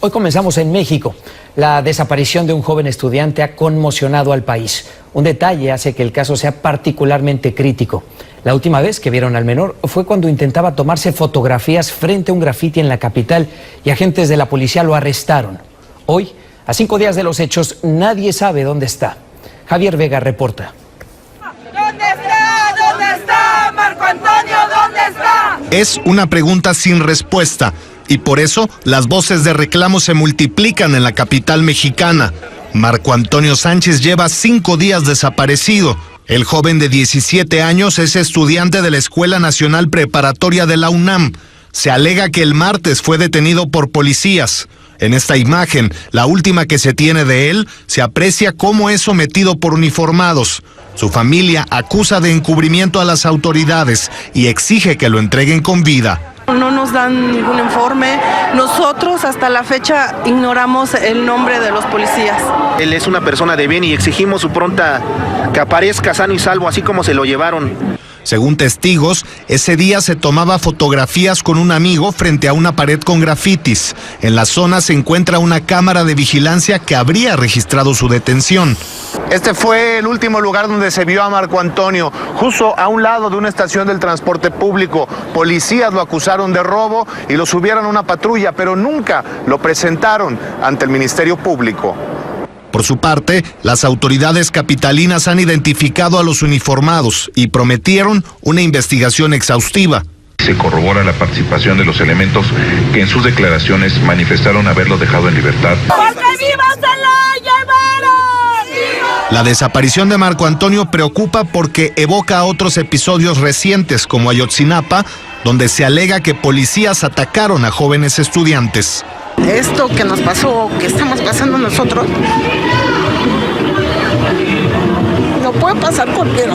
Hoy comenzamos en México. La desaparición de un joven estudiante ha conmocionado al país. Un detalle hace que el caso sea particularmente crítico. La última vez que vieron al menor fue cuando intentaba tomarse fotografías frente a un grafiti en la capital y agentes de la policía lo arrestaron. Hoy, a 5 días de los hechos, nadie sabe dónde está. Javier Vega reporta. ¿Dónde está? ¿Dónde está? Marco Antonio, ¿dónde está? Es una pregunta sin respuesta y por eso las voces de reclamo se multiplican en la capital mexicana. Marco Antonio Sánchez lleva 5 días desaparecido. El joven de 17 años es estudiante de la Escuela Nacional Preparatoria de la UNAM. Se alega que el martes fue detenido por policías. En esta imagen, la última que se tiene de él, se aprecia cómo es sometido por uniformados. Su familia acusa de encubrimiento a las autoridades y exige que lo entreguen con vida. No nos dan ningún informe. Nosotros hasta la fecha ignoramos el nombre de los policías. Él es una persona de bien y exigimos su pronta que aparezca sano y salvo, así como se lo llevaron. Según testigos, ese día se tomaba fotografías con un amigo frente a una pared con grafitis. En la zona se encuentra una cámara de vigilancia que habría registrado su detención. Este fue el último lugar donde se vio a Marco Antonio, justo a un lado de una estación del transporte público. Policías lo acusaron de robo y lo subieron a una patrulla, pero nunca lo presentaron ante el Ministerio Público. Por su parte, las autoridades capitalinas han identificado a los uniformados y prometieron una investigación exhaustiva. Se corrobora la participación de los elementos que en sus declaraciones manifestaron haberlo dejado en libertad. ¡Porque vivos se lo llevaron! La desaparición de Marco Antonio preocupa porque evoca otros episodios recientes como Ayotzinapa, donde se alega que policías atacaron a jóvenes estudiantes. Esto que nos pasó, que estamos pasando nosotros, no puede pasar cualquiera.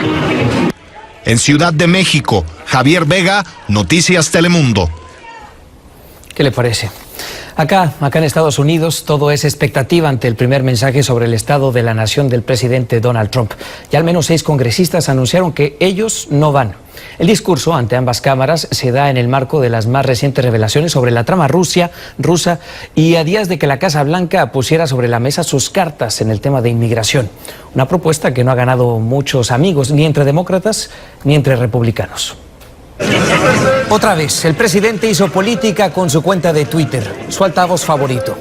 En Ciudad de México, Javier Vega, Noticias Telemundo. ¿Qué le parece? Acá en Estados Unidos, todo es expectativa ante el primer mensaje sobre el estado de la nación del presidente Donald Trump. Ya al menos 6 congresistas anunciaron que ellos no van. El discurso ante ambas cámaras se da en el marco de las más recientes revelaciones sobre la trama rusa y a días de que la Casa Blanca pusiera sobre la mesa sus cartas en el tema de inmigración. Una propuesta que no ha ganado muchos amigos, ni entre demócratas ni entre republicanos. Otra vez, el presidente hizo política con su cuenta de Twitter, su altavoz favorito.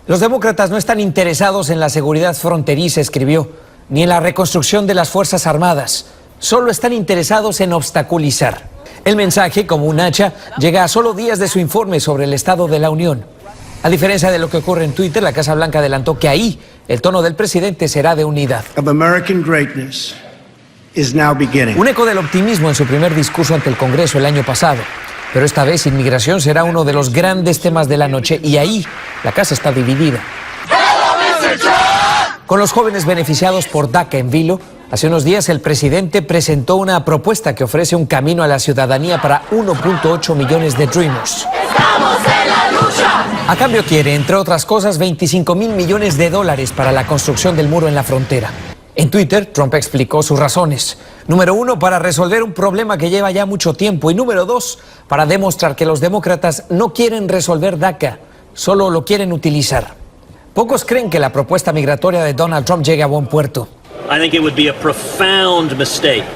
Los demócratas no están interesados en la seguridad fronteriza, escribió, ni en la reconstrucción de las Fuerzas Armadas. Solo están interesados en obstaculizar. El mensaje, como un hacha, llega a solo días de su informe sobre el estado de la Unión. A diferencia de lo que ocurre en Twitter, la Casa Blanca adelantó que ahí el tono del presidente será de unidad. Un eco del optimismo en su primer discurso ante el Congreso el año pasado. Pero esta vez inmigración será uno de los grandes temas de la noche y ahí la casa está dividida. Con los jóvenes beneficiados por DACA en vilo, hace unos días el presidente presentó una propuesta que ofrece un camino a la ciudadanía para 1.8 millones de Dreamers. ¡Estamos en la lucha! A cambio quiere, entre otras cosas, $25,000 millones para la construcción del muro en la frontera. En Twitter, Trump explicó sus razones. Número 1, para resolver un problema que lleva ya mucho tiempo. Y número 2, para demostrar que los demócratas no quieren resolver DACA, solo lo quieren utilizar. Pocos creen que la propuesta migratoria de Donald Trump llegue a buen puerto.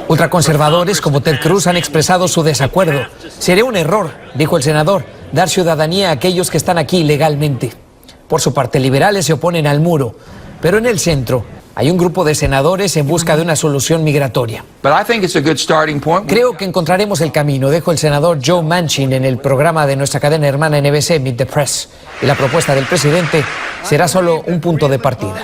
Ultraconservadores como Ted Cruz han expresado su desacuerdo. Sería un error, dijo el senador, dar ciudadanía a aquellos que están aquí ilegalmente. Por su parte, liberales se oponen al muro, pero en el centro hay un grupo de senadores en busca de una solución migratoria. Creo que encontraremos el camino, dijo el senador Joe Manchin en el programa de nuestra cadena hermana NBC, Meet the Press. Y la propuesta del presidente será solo un punto de partida.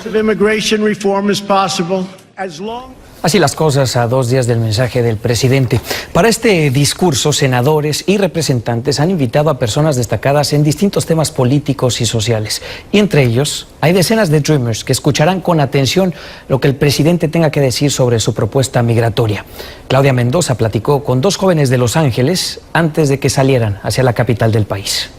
Así las cosas a 2 días del mensaje del presidente. Para este discurso, senadores y representantes han invitado a personas destacadas en distintos temas políticos y sociales. Y entre ellos hay decenas de Dreamers que escucharán con atención lo que el presidente tenga que decir sobre su propuesta migratoria. Claudia Mendoza platicó con 2 jóvenes de Los Ángeles antes de que salieran hacia la capital del país.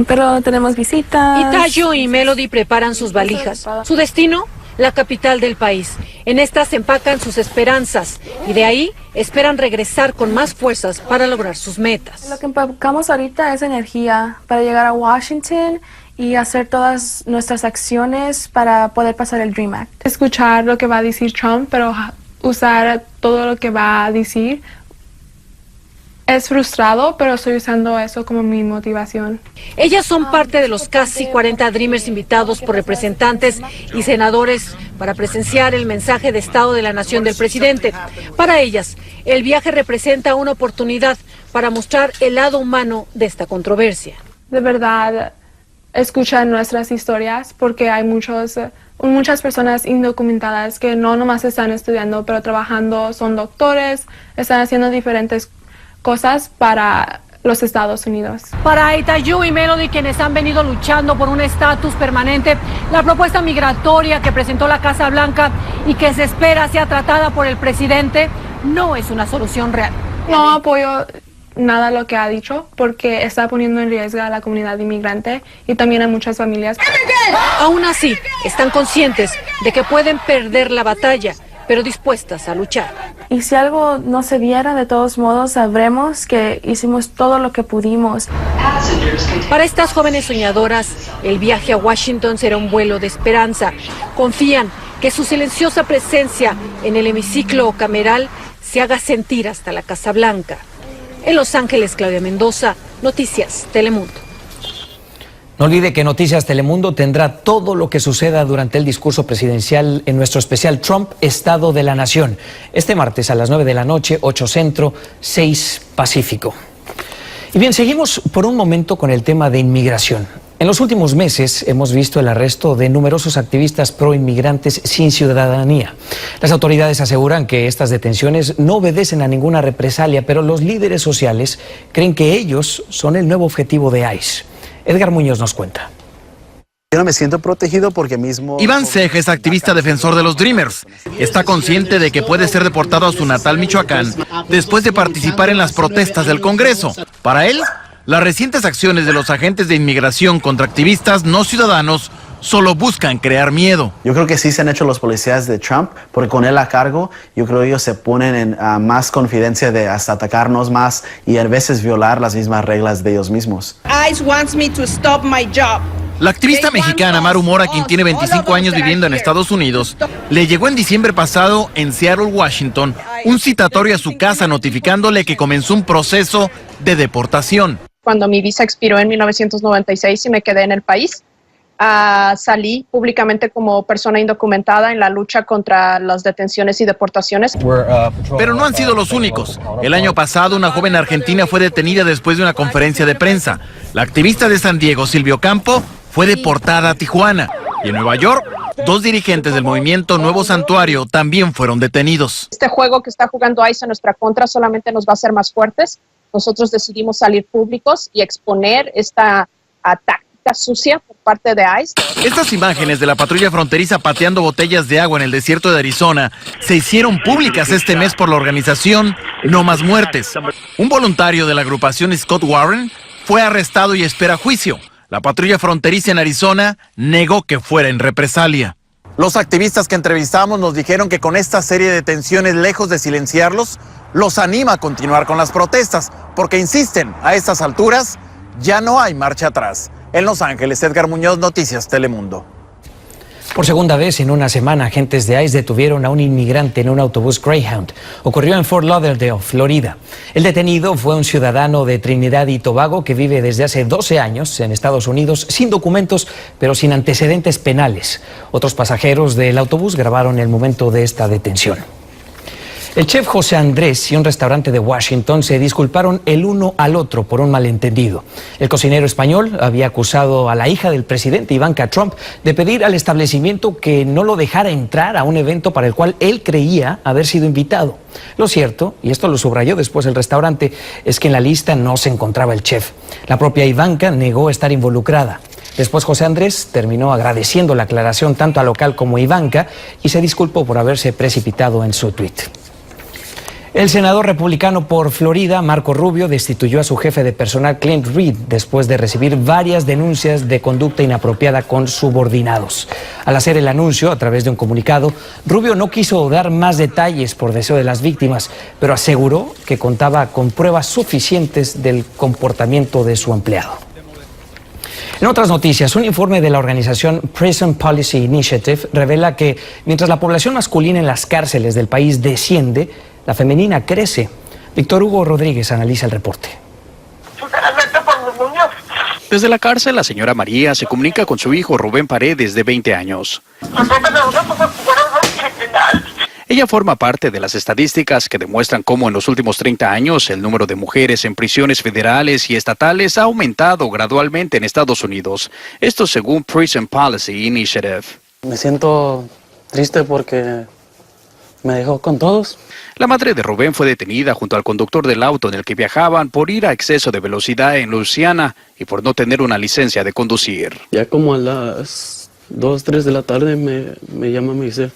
Pero tenemos visitas. Y Tayo y Melody preparan sus valijas. Su destino, la capital del país. En estas empacan sus esperanzas y de ahí esperan regresar con más fuerzas para lograr sus metas. Lo que empacamos ahorita es energía para llegar a Washington y hacer todas nuestras acciones para poder pasar el Dream Act. Escuchar lo que va a decir Trump, pero usar todo lo que va a decir. Es frustrado, pero estoy usando eso como mi motivación. Ellas son parte de los casi 40 Dreamers invitados por representantes y senadores para presenciar el mensaje de Estado de la Nación del presidente. Para ellas, el viaje representa una oportunidad para mostrar el lado humano de esta controversia. De verdad, escuchan nuestras historias porque hay muchas personas indocumentadas que no nomás están estudiando, pero trabajando, son doctores, están haciendo diferentes cosas para los Estados Unidos. Para Aitayu y Melody, quienes han venido luchando por un estatus permanente, la propuesta migratoria que presentó la Casa Blanca y que se espera sea tratada por el presidente no es una solución real. No apoyo nada lo que ha dicho porque está poniendo en riesgo a la comunidad inmigrante y también a muchas familias. Aún así, están conscientes de que pueden perder la batalla, pero dispuestas a luchar. Y si algo no se diera, de todos modos sabremos que hicimos todo lo que pudimos. Para estas jóvenes soñadoras, el viaje a Washington será un vuelo de esperanza. Confían que su silenciosa presencia en el hemiciclo cameral se haga sentir hasta la Casa Blanca. En Los Ángeles, Claudia Mendoza, Noticias Telemundo. No olvide que Noticias Telemundo tendrá todo lo que suceda durante el discurso presidencial en nuestro especial Trump, Estado de la Nación. Este martes a las 9 de la noche, 8 Centro, 6 Pacífico. Y bien, seguimos por un momento con el tema de inmigración. En los últimos meses hemos visto el arresto de numerosos activistas pro-inmigrantes sin ciudadanía. Las autoridades aseguran que estas detenciones no obedecen a ninguna represalia, pero los líderes sociales creen que ellos son el nuevo objetivo de ICE. Edgar Muñoz nos cuenta. Yo no me siento protegido porque mismo... Iván Ceja es activista defensor de los Dreamers. Está consciente de que puede ser deportado a su natal Michoacán después de participar en las protestas del Congreso. Para él, las recientes acciones de los agentes de inmigración contra activistas no ciudadanos solo buscan crear miedo. Yo creo que sí se han hecho los policías de Trump, porque con él a cargo, yo creo que ellos se ponen en más confidencia de hasta atacarnos más y a veces violar las mismas reglas de ellos mismos. ICE wants me to stop my job. La activista mexicana Maru Mora, quien tiene 25 años viviendo en Estados Unidos, le llegó en diciembre pasado en Seattle, Washington, un citatorio a su casa notificándole que comenzó un proceso de deportación. Cuando mi visa expiró en 1996 y me quedé en el país, salí públicamente como persona indocumentada en la lucha contra las detenciones y deportaciones. Pero no han sido los únicos. El año pasado, una joven argentina fue detenida después de una conferencia de prensa. La activista de San Diego, Silvio Campo, fue deportada a Tijuana. Y en Nueva York, 2 dirigentes del movimiento Nuevo Santuario también fueron detenidos. Este juego que está jugando ICE en nuestra contra solamente nos va a hacer más fuertes. Nosotros decidimos salir públicos y exponer esta táctica sucia por parte de ICE. Estas imágenes de la patrulla fronteriza pateando botellas de agua en el desierto de Arizona se hicieron públicas este mes por la organización No Más Muertes. Un voluntario de la agrupación Scott Warren fue arrestado y espera juicio. La patrulla fronteriza en Arizona negó que fuera en represalia. Los activistas que entrevistamos nos dijeron que con esta serie de detenciones, lejos de silenciarlos, los anima a continuar con las protestas, porque insisten, a estas alturas ya no hay marcha atrás. En Los Ángeles, Edgar Muñoz, Noticias Telemundo. Por segunda vez en una semana, agentes de ICE detuvieron a un inmigrante en un autobús Greyhound. Ocurrió en Fort Lauderdale, Florida. El detenido fue un ciudadano de Trinidad y Tobago que vive desde hace 12 años en Estados Unidos sin documentos, pero sin antecedentes penales. Otros pasajeros del autobús grabaron el momento de esta detención. El chef José Andrés y un restaurante de Washington se disculparon el uno al otro por un malentendido. El cocinero español había acusado a la hija del presidente Ivanka Trump de pedir al establecimiento que no lo dejara entrar a un evento para el cual él creía haber sido invitado. Lo cierto, y esto lo subrayó después el restaurante, es que en la lista no se encontraba el chef. La propia Ivanka negó estar involucrada. Después José Andrés terminó agradeciendo la aclaración tanto al local como a Ivanka y se disculpó por haberse precipitado en su tuit. El senador republicano por Florida, Marco Rubio, destituyó a su jefe de personal, Clint Reed, después de recibir varias denuncias de conducta inapropiada con subordinados. Al hacer el anuncio, a través de un comunicado, Rubio no quiso dar más detalles por deseo de las víctimas, pero aseguró que contaba con pruebas suficientes del comportamiento de su empleado. En otras noticias, un informe de la organización Prison Policy Initiative revela que mientras la población masculina en las cárceles del país desciende, la femenina crece. Víctor Hugo Rodríguez analiza el reporte. Desde la cárcel, la señora María se comunica con su hijo Rubén Paredes, de 20 años. Ella forma parte de las estadísticas que demuestran cómo en los últimos 30 años el número de mujeres en prisiones federales y estatales ha aumentado gradualmente en Estados Unidos. Esto según Prison Policy Initiative. Me siento triste porque me dejó con todos. La madre de Rubén fue detenida junto al conductor del auto en el que viajaban por ir a exceso de velocidad en Luisiana y por no tener una licencia de conducir. Ya como a las 2, 3 de la tarde me llama y me dice: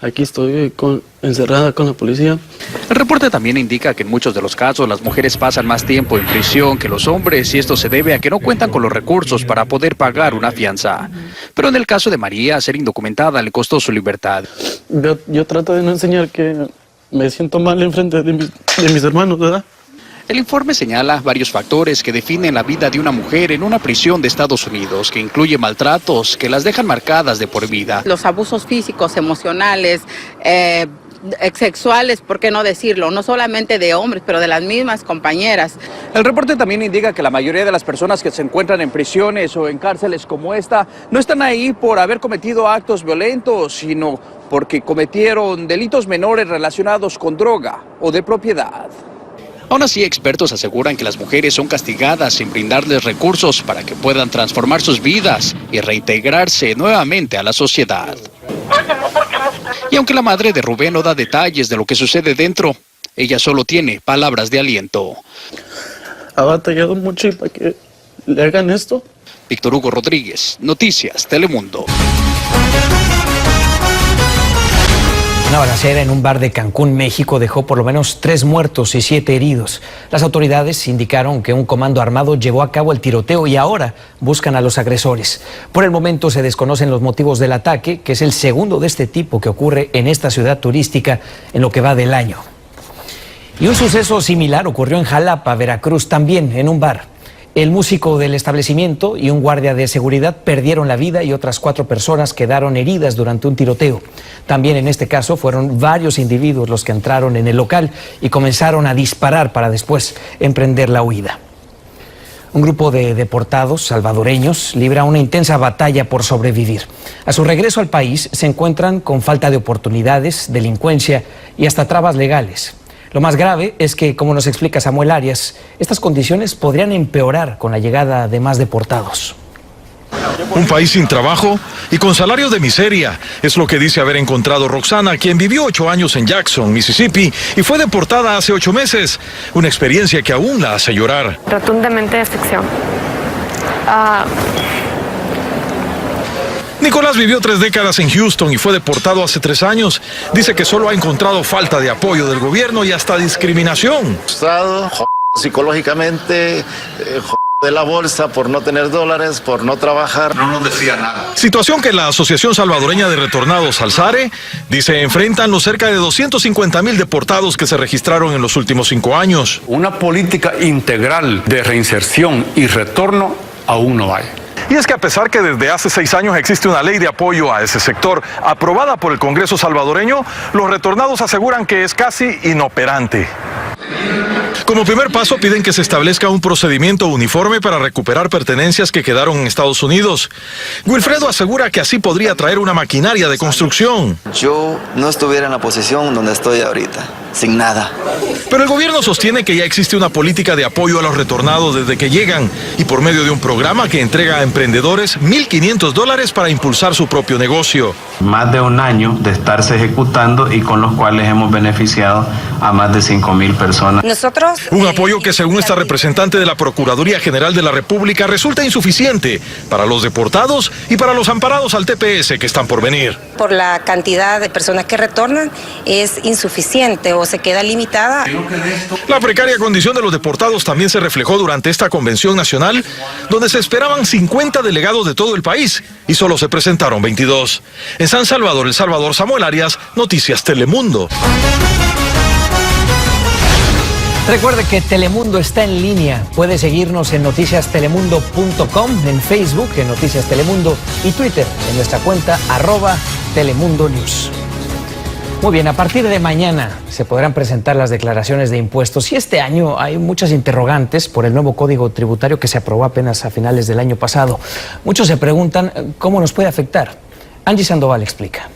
aquí estoy encerrada con la policía. El reporte también indica que en muchos de los casos las mujeres pasan más tiempo en prisión que los hombres y esto se debe a que no cuentan con los recursos para poder pagar una fianza. Pero en el caso de María, ser indocumentada le costó su libertad. Yo trato de no enseñar que me siento mal enfrente de mis hermanos, ¿verdad? El informe señala varios factores que definen la vida de una mujer en una prisión de Estados Unidos, que incluye maltratos que las dejan marcadas de por vida. Los abusos físicos, emocionales, sexuales, ¿por qué no decirlo? No solamente de hombres, pero de las mismas compañeras. El reporte también indica que la mayoría de las personas que se encuentran en prisiones o en cárceles como esta no están ahí por haber cometido actos violentos, sino porque cometieron delitos menores relacionados con droga o de propiedad. Aún así, expertos aseguran que las mujeres son castigadas sin brindarles recursos para que puedan transformar sus vidas y reintegrarse nuevamente a la sociedad. Y aunque la madre de Rubén no da detalles de lo que sucede dentro, ella solo tiene palabras de aliento. Ha batallado mucho para que le hagan esto. Víctor Hugo Rodríguez, Noticias Telemundo. Una balacera en un bar de Cancún, México, dejó por lo menos 3 muertos y 7 heridos. Las autoridades indicaron que un comando armado llevó a cabo el tiroteo y ahora buscan a los agresores. Por el momento se desconocen los motivos del ataque, que es el segundo de este tipo que ocurre en esta ciudad turística en lo que va del año. Y un suceso similar ocurrió en Jalapa, Veracruz, también en un bar. El músico del establecimiento y un guardia de seguridad perdieron la vida y otras 4 personas quedaron heridas durante un tiroteo. También en este caso fueron varios individuos los que entraron en el local y comenzaron a disparar para después emprender la huida. Un grupo de deportados salvadoreños libra una intensa batalla por sobrevivir. A su regreso al país se encuentran con falta de oportunidades, delincuencia y hasta trabas legales. Lo más grave es que, como nos explica Samuel Arias, estas condiciones podrían empeorar con la llegada de más deportados. Un país sin trabajo y con salarios de miseria, es lo que dice haber encontrado Roxana, quien vivió 8 años en Jackson, Mississippi, y fue deportada hace 8 meses. Una experiencia que aún la hace llorar. Rotundamente destrucción. Nicolás vivió 3 décadas en Houston y fue deportado hace 3 años. Dice que solo ha encontrado falta de apoyo del gobierno y hasta discriminación. Psicológicamente, de la bolsa por no tener dólares, por no trabajar. No nos decía nada. Situación que la Asociación Salvadoreña de Retornados, Alzare, dice enfrentan los cerca de 250,000 deportados que se registraron en los últimos 5 años. Una política integral de reinserción y retorno aún no hay. Y es que a pesar que desde hace 6 años existe una ley de apoyo a ese sector aprobada por el Congreso salvadoreño, los retornados aseguran que es casi inoperante. Como primer paso piden que se establezca un procedimiento uniforme para recuperar pertenencias que quedaron en Estados Unidos. Wilfredo asegura que así podría traer una maquinaria de construcción. Yo no estuviera en la posición donde estoy ahorita, sin nada. Pero el gobierno sostiene que ya existe una política de apoyo a los retornados desde que llegan y por medio de un programa que entrega a emprendedores $1,500 para impulsar su propio negocio. Más de 1 año de estarse ejecutando y con los cuales hemos beneficiado a más de 5,000 personas. Un apoyo que, según esta representante de la Procuraduría General de la República, resulta insuficiente para los deportados y para los amparados al TPS que están por venir. Por la cantidad de personas que retornan es insuficiente o se queda limitada. La precaria condición de los deportados también se reflejó durante esta convención nacional, donde se esperaban 50 delegados de todo el país y solo se presentaron 22. En San Salvador, El Salvador, Samuel Arias, Noticias Telemundo. Recuerde que Telemundo está en línea. Puede seguirnos en noticiastelemundo.com, en Facebook, en Noticias Telemundo y Twitter, en nuestra cuenta @TelemundoNews. Muy bien, a partir de mañana se podrán presentar las declaraciones de impuestos y este año hay muchas interrogantes por el nuevo Código Tributario que se aprobó apenas a finales del año pasado. Muchos se preguntan cómo nos puede afectar. Angie Sandoval explica.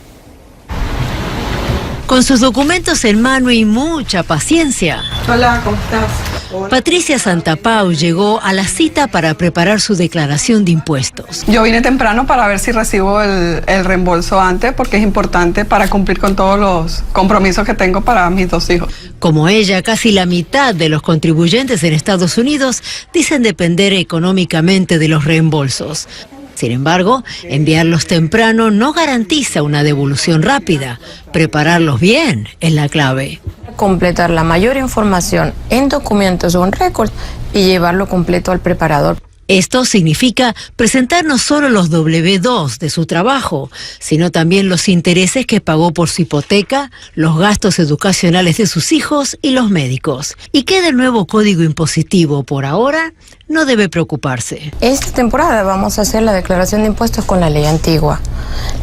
Con sus documentos en mano y mucha paciencia. Hola, ¿cómo estás? Hola. Patricia Santapau llegó a la cita para preparar su declaración de impuestos. Yo vine temprano para ver si recibo el reembolso antes, porque es importante para cumplir con todos los compromisos que tengo para mis 2 hijos. Como ella, casi la mitad de los contribuyentes en Estados Unidos dicen depender económicamente de los reembolsos. Sin embargo, enviarlos temprano no garantiza una devolución rápida. Prepararlos bien es la clave. Completar la mayor información en documentos o en récords y llevarlo completo al preparador. Esto significa presentar no solo los W2 de su trabajo, sino también los intereses que pagó por su hipoteca, los gastos educacionales de sus hijos y los médicos. ¿Y qué del nuevo código impositivo por ahora? No debe preocuparse. Esta temporada vamos a hacer la declaración de impuestos con la ley antigua.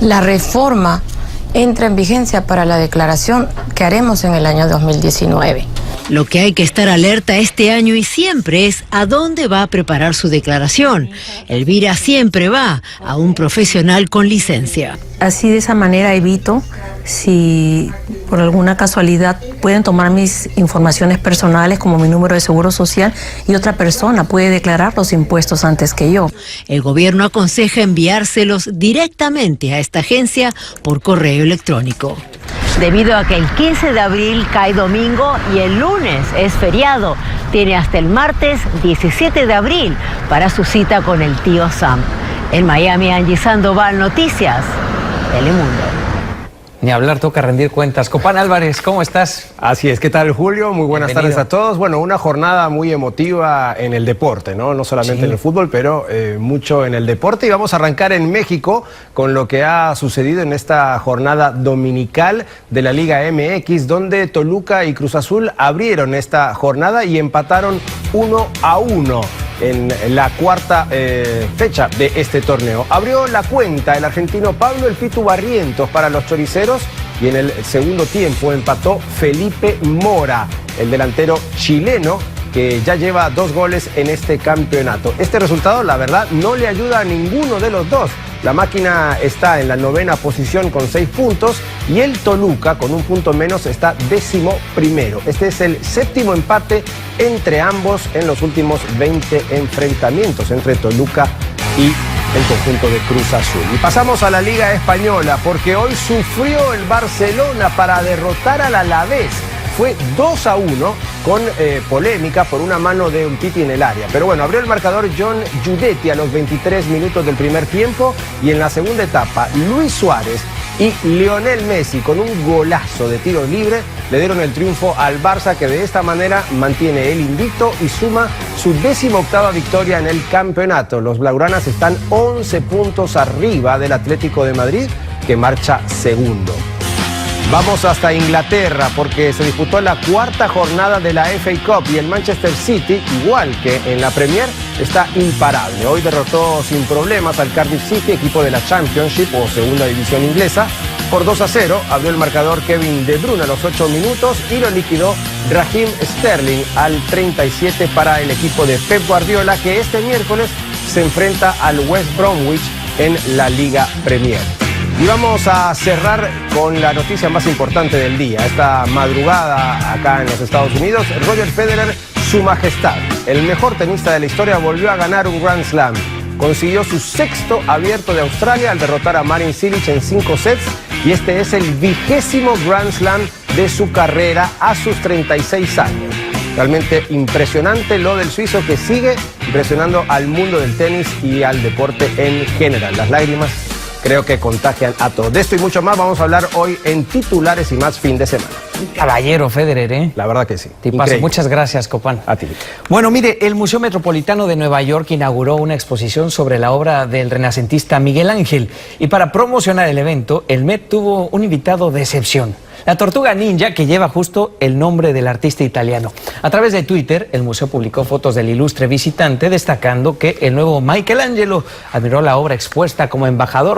La reforma entra en vigencia para la declaración que haremos en el año 2019. Lo que hay que estar alerta este año y siempre es a dónde va a preparar su declaración. Elvira siempre va a un profesional con licencia. Así de esa manera evito, si por alguna casualidad pueden tomar mis informaciones personales como mi número de seguro social y otra persona puede declarar los impuestos antes que yo. El gobierno aconseja enviárselos directamente a esta agencia por correo electrónico. Debido a que el 15 de abril cae domingo y el lunes es feriado, tiene hasta el martes 17 de abril para su cita con el tío Sam. En Miami, Angie Sandoval, Noticias Telemundo. Ni hablar, toca rendir cuentas. Copán Álvarez, ¿cómo estás? Así es, ¿qué tal, Julio? Muy buenas Bienvenido. tardes a todos. Bueno, una jornada muy emotiva en el deporte, ¿no? No solamente en el fútbol, pero mucho en el deporte. Y vamos a arrancar en México con lo que ha sucedido en esta jornada dominical de la Liga MX, donde Toluca y Cruz Azul abrieron esta jornada y empataron 1-1. En la cuarta fecha de este torneo. Abrió la cuenta el argentino Pablo El Pitu Barrientos para los choriceros y en el segundo tiempo empató Felipe Mora, el delantero chileno que ya lleva 2 goles en este campeonato. Este resultado, la verdad, no le ayuda a ninguno de los dos. La máquina está en la 9ª posición con 6 puntos y el Toluca, con 1 punto menos, está 11º. Este es el 7º empate entre ambos en los últimos 20 enfrentamientos entre Toluca y el conjunto de Cruz Azul. Y pasamos a la Liga Española porque hoy sufrió el Barcelona para derrotar al Alavés. Fue 2-1 con polémica por una mano de Umtiti en el área. Pero bueno, abrió el marcador John Guidetti a los 23 minutos del primer tiempo y en la segunda etapa Luis Suárez y Lionel Messi con un golazo de tiro libre le dieron el triunfo al Barça, que de esta manera mantiene el invicto y suma su 18ª victoria en el campeonato. Los blaugranas están 11 puntos arriba del Atlético de Madrid, que marcha segundo. Vamos hasta Inglaterra porque se disputó la 4ª jornada de la FA Cup y el Manchester City, igual que en la Premier, está imparable. Hoy derrotó sin problemas al Cardiff City, equipo de la Championship o segunda división inglesa, por 2-0. Abrió el marcador Kevin De Bruyne a los 8 minutos y lo liquidó Raheem Sterling al 37 para el equipo de Pep Guardiola, que este miércoles se enfrenta al West Bromwich en la Liga Premier. Y vamos a cerrar con la noticia más importante del día. Esta madrugada acá en los Estados Unidos, Roger Federer, su majestad, el mejor tenista de la historia, volvió a ganar un Grand Slam. Consiguió su 6º abierto de Australia al derrotar a Marin Cilic en 5 sets y este es el 20º Grand Slam de su carrera a sus 36 años. Realmente impresionante lo del suizo, que sigue impresionando al mundo del tenis y al deporte en general. Las lágrimas creo que contagian a todos. De esto y mucho más vamos a hablar hoy en Titulares y Más fin de semana. Caballero Federer, ¿eh? La verdad que sí. Tipazo. Muchas gracias, Copán. A ti. Bueno, mire, el Museo Metropolitano de Nueva York inauguró una exposición sobre la obra del renacentista Miguel Ángel. Y para promocionar el evento, el Met tuvo un invitado de excepción. La tortuga ninja, que lleva justo el nombre del artista italiano. A través de Twitter, el museo publicó fotos del ilustre visitante, destacando que el nuevo Michelangelo admiró la obra expuesta como embajador